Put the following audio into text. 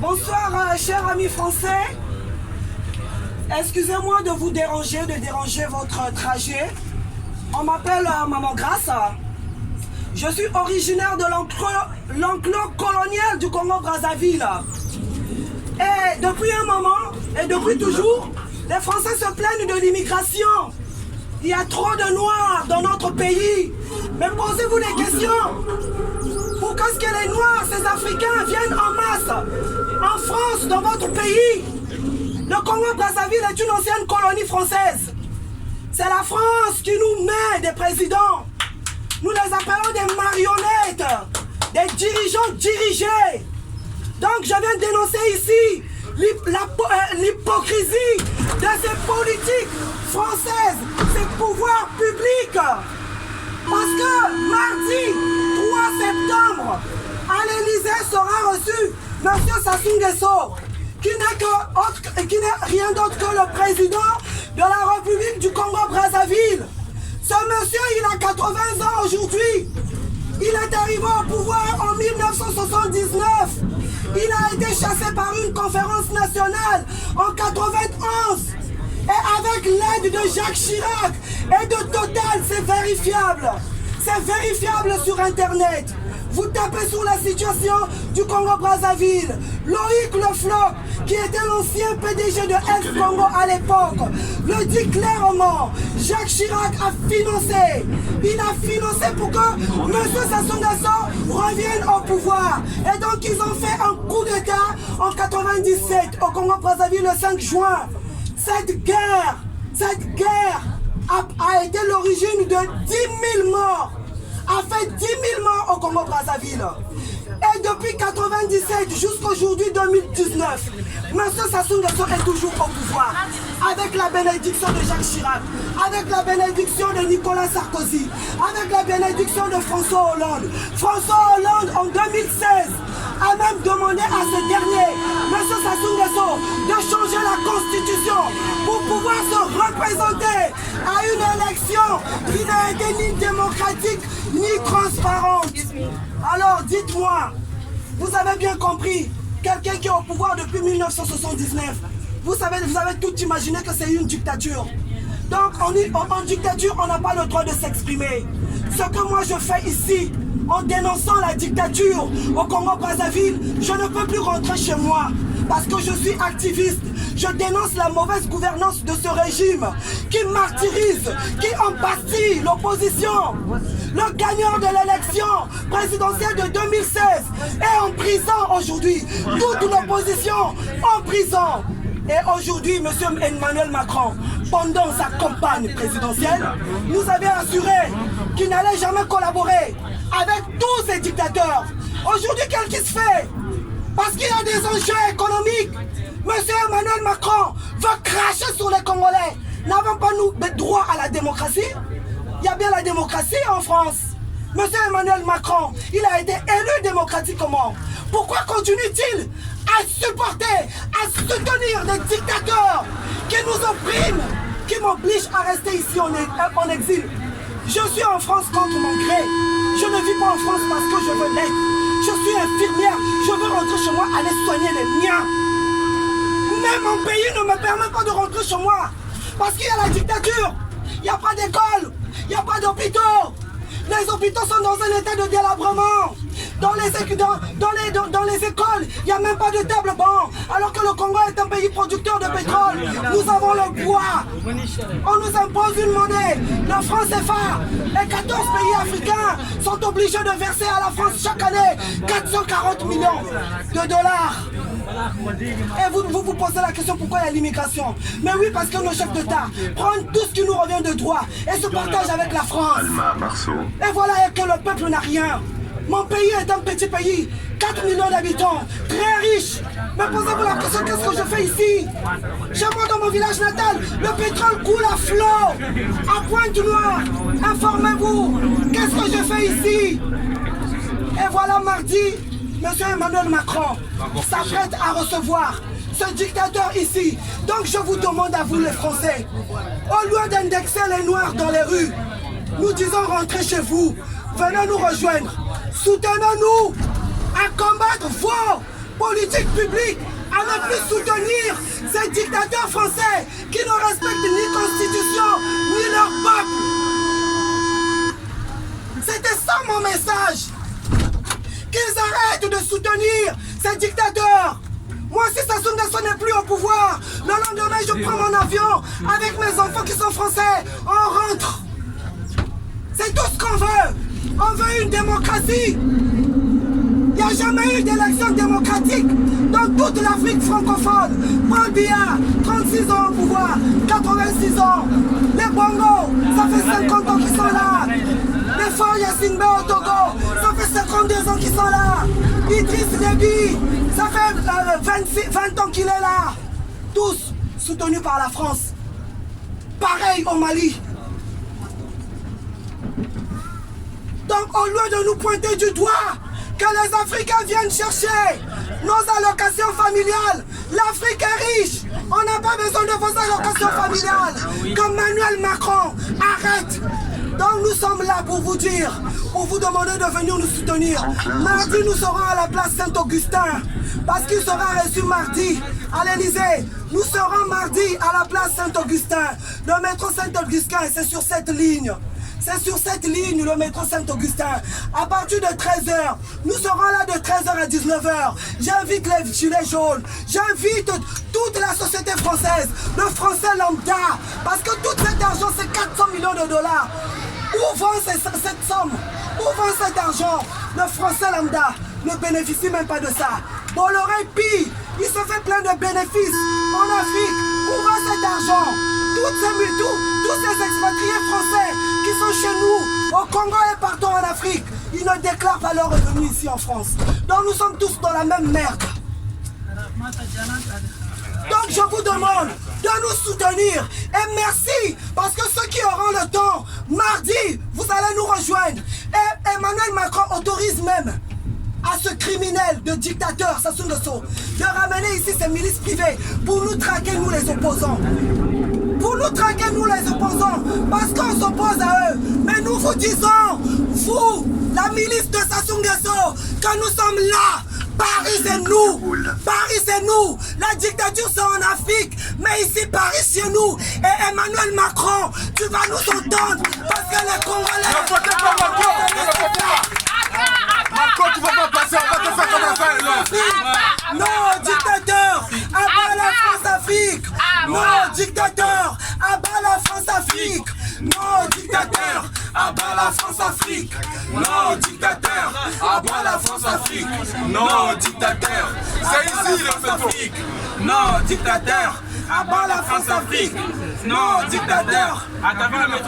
Bonsoir, chers amis français. Excusez-moi de vous déranger, votre trajet. On m'appelle Maman Grasse. Je suis originaire de l'enclos colonial du Congo-Brazzaville. Et depuis un moment, et depuis toujours, les Français se plaignent de l'immigration. Il y a trop de Noirs dans notre pays. Mais posez-vous des questions. Pourquoi est-ce que les Noirs, ces Africains, viennent en masse en France, dans votre pays? Le Congo-Brazzaville est une ancienne colonie française. C'est la France qui nous met des présidents. Nous les appelons des marionnettes, des dirigeants dirigés. Donc je viens dénoncer ici l'hypocrisie de ces politiques françaises, ces pouvoirs publics. Parce que mardi 3 septembre, à l'Élysée sera reçu M. Sassou Nguesso, qui n'est rien d'autre que le président de la République du Congo-Brazzaville. Ce monsieur, il a 80 ans aujourd'hui. Il est arrivé au pouvoir en 1979. Il a été chassé par une conférence nationale en 91. Et avec l'aide de Jacques Chirac et de Total, c'est vérifiable. C'est vérifiable sur Internet. Vous tapez sur la situation du Congo-Brazzaville. Loïc Le Floch, qui était l'ancien PDG de Ex-Congo à l'époque, le dit clairement. Jacques Chirac a financé. Il a financé pour que M. Sassou Nguesso revienne au pouvoir. Et donc ils ont fait un coup d'État en 97 au Congo-Brazzaville le 5 juin. Cette guerre a été l'origine de 10 000 morts. A fait 10 000 morts au Congo-Brazzaville. Et depuis 1997 jusqu'aujourd'hui 2019, M. Sassou Nguesso est toujours au pouvoir. Avec la bénédiction de Jacques Chirac, avec la bénédiction de Nicolas Sarkozy, avec la bénédiction de François Hollande. François Hollande en 2016 a même demandé à ce dernier, M. Sassou Nguesso, de changer la constitution pour pouvoir se représenter à une élection qui n'a été ni démocratique ni transparente. Alors dites-moi, vous avez bien compris, quelqu'un qui est au pouvoir depuis 1979, vous avez tout imaginé que c'est une dictature. Donc en dictature, on n'a pas le droit de s'exprimer. Ce que moi je fais ici, en dénonçant la dictature au Congo-Brazzaville, je ne peux plus rentrer chez moi parce que je suis activiste. Je dénonce la mauvaise gouvernance de ce régime qui martyrise, qui embastille l'opposition. Le gagnant de l'élection présidentielle de 2016 est en prison aujourd'hui. Toute l'opposition en prison. Et aujourd'hui, M. Emmanuel Macron, pendant sa campagne présidentielle, nous avait assuré qu'il n'allait jamais collaborer avec tous ces dictateurs. Aujourd'hui, qu'est-ce qu'il se fait? Parce qu'il y a des enjeux économiques. M. Emmanuel Macron veut cracher sur les Congolais. N'avons pas nous droit à la démocratie? Il y a bien la démocratie en France. M. Emmanuel Macron, il a été élu démocratiquement. Pourquoi continue-t-il à supporter, à soutenir des dictateurs qui nous oppriment, qui m'obligent à rester ici en exil? Je suis en France contre mon gré. Je ne vis pas en France parce que je veux l'être. Je suis infirmière. Je veux rentrer chez moi, aller soigner les miens. Mais mon pays ne me permet pas de rentrer chez moi. Parce qu'il y a la dictature. Il n'y a pas d'école. Il n'y a pas d'hôpitaux. Les hôpitaux sont dans un état de délabrement. Dans les écoles, il n'y a même pas de table banc. Alors que le Congo est un pays producteur de pétrole. Nous avons le bois. On nous impose une monnaie. Le franc CFA et 14 pays africains sont obligés de verser à la France chaque année 440 millions de dollars. Et vous posez la question pourquoi il y a l'immigration. Mais oui, parce que nos chefs d'État prennent tout ce qui nous revient de droit et se partagent avec la France. Et voilà que le peuple n'a rien. Mon pays est un petit pays, 4 millions d'habitants, très riche. Mais posez-vous la question, qu'est-ce que je fais ici? Chez moi, dans mon village natal, le pétrole coule à flot, à Pointe-Noire. Informez-vous, qu'est-ce que je fais ici? Et voilà mardi, M. Emmanuel Macron s'apprête à recevoir ce dictateur ici. Donc je vous demande à vous les Français, au lieu d'indexer les Noirs dans les rues, nous disons rentrez chez vous, venez nous rejoindre, soutenez-nous à combattre vos politique publique à ne plus soutenir ces dictateurs français qui ne respectent ni constitution ni leur peuple. C'était ça mon message. Qu'ils arrêtent de soutenir ces dictateurs. Moi, si Sassou Nguesso n'est plus au pouvoir, le lendemain, je prends mon avion avec mes enfants qui sont français. On rentre. C'est tout ce qu'on veut. On veut une démocratie. Il n'y a jamais eu d'élection démocratique dans toute l'Afrique francophone. Paul Biya, 36 ans au pouvoir, 86 ans. Les Bongo, ça fait 50 ans qu'ils sont là. Les Faure Gnassingbé au Togo, ça fait 52 ans qu'ils sont là. Idriss Déby, ça fait 20 ans qu'il est là. Tous soutenus par la France. Pareil au Mali. Donc au lieu de nous pointer du doigt, que les Africains viennent chercher nos allocations familiales. L'Afrique est riche. On n'a pas besoin de vos allocations familiales. Comme Emmanuel Macron, arrête. Donc nous sommes là pour vous dire, pour vous demander de venir nous soutenir. Mardi, nous serons à la place Saint-Augustin, parce qu'il sera reçu mardi à l'Elysée. Nous serons mardi à la place Saint-Augustin. Le métro Saint-Augustin, c'est sur cette ligne. C'est sur cette ligne, le métro Saint-Augustin. À partir de 13h, nous serons là de 13h à 19h. J'invite les gilets jaunes, j'invite toute la société française, le français lambda, parce que tout cet argent, c'est 400 millions de dollars. Où vend cette somme? Où vend cet argent? Le français lambda ne bénéficie même pas de ça. Bolloré Pi, il se fait plein de bénéfices en Afrique. Où va cet argent? Tous ces expatriés français qui sont chez nous, au Congo et partout en Afrique, ils ne déclarent pas leurs revenus ici en France. Donc nous sommes tous dans la même merde. Donc je vous demande de nous soutenir. Et merci, parce que ceux qui auront le temps, mardi, vous allez nous rejoindre. Et Emmanuel Macron autorise même à ce criminel de dictateur, Sassou Nguesso, de ramener ici ces milices privées pour nous traquer, nous les opposants. Pour nous traquer, nous les opposants, parce qu'on s'oppose à eux. Mais nous vous disons, vous, la milice de Sassou Nguesso, que nous sommes là. Paris c'est nous, Paris c'est nous. La dictature c'est en Afrique, mais ici Paris c'est nous. Et Emmanuel Macron, tu vas nous entendre, parce que les Congolais... Ne votez pas Macron, ne votez pas. Macron, tu vas pas passer, on va te faire comme ça. Non, dictateur, abat la France-Afrique. Non, dictateur, abat la France-Afrique. Non, dictateur, abat la France-Afrique. Non, dictateur, abat la France-Afrique. Non, dictateur, c'est ici le Afrique. Non, dictateur, abat la France-Afrique. Non, dictateur, À travers le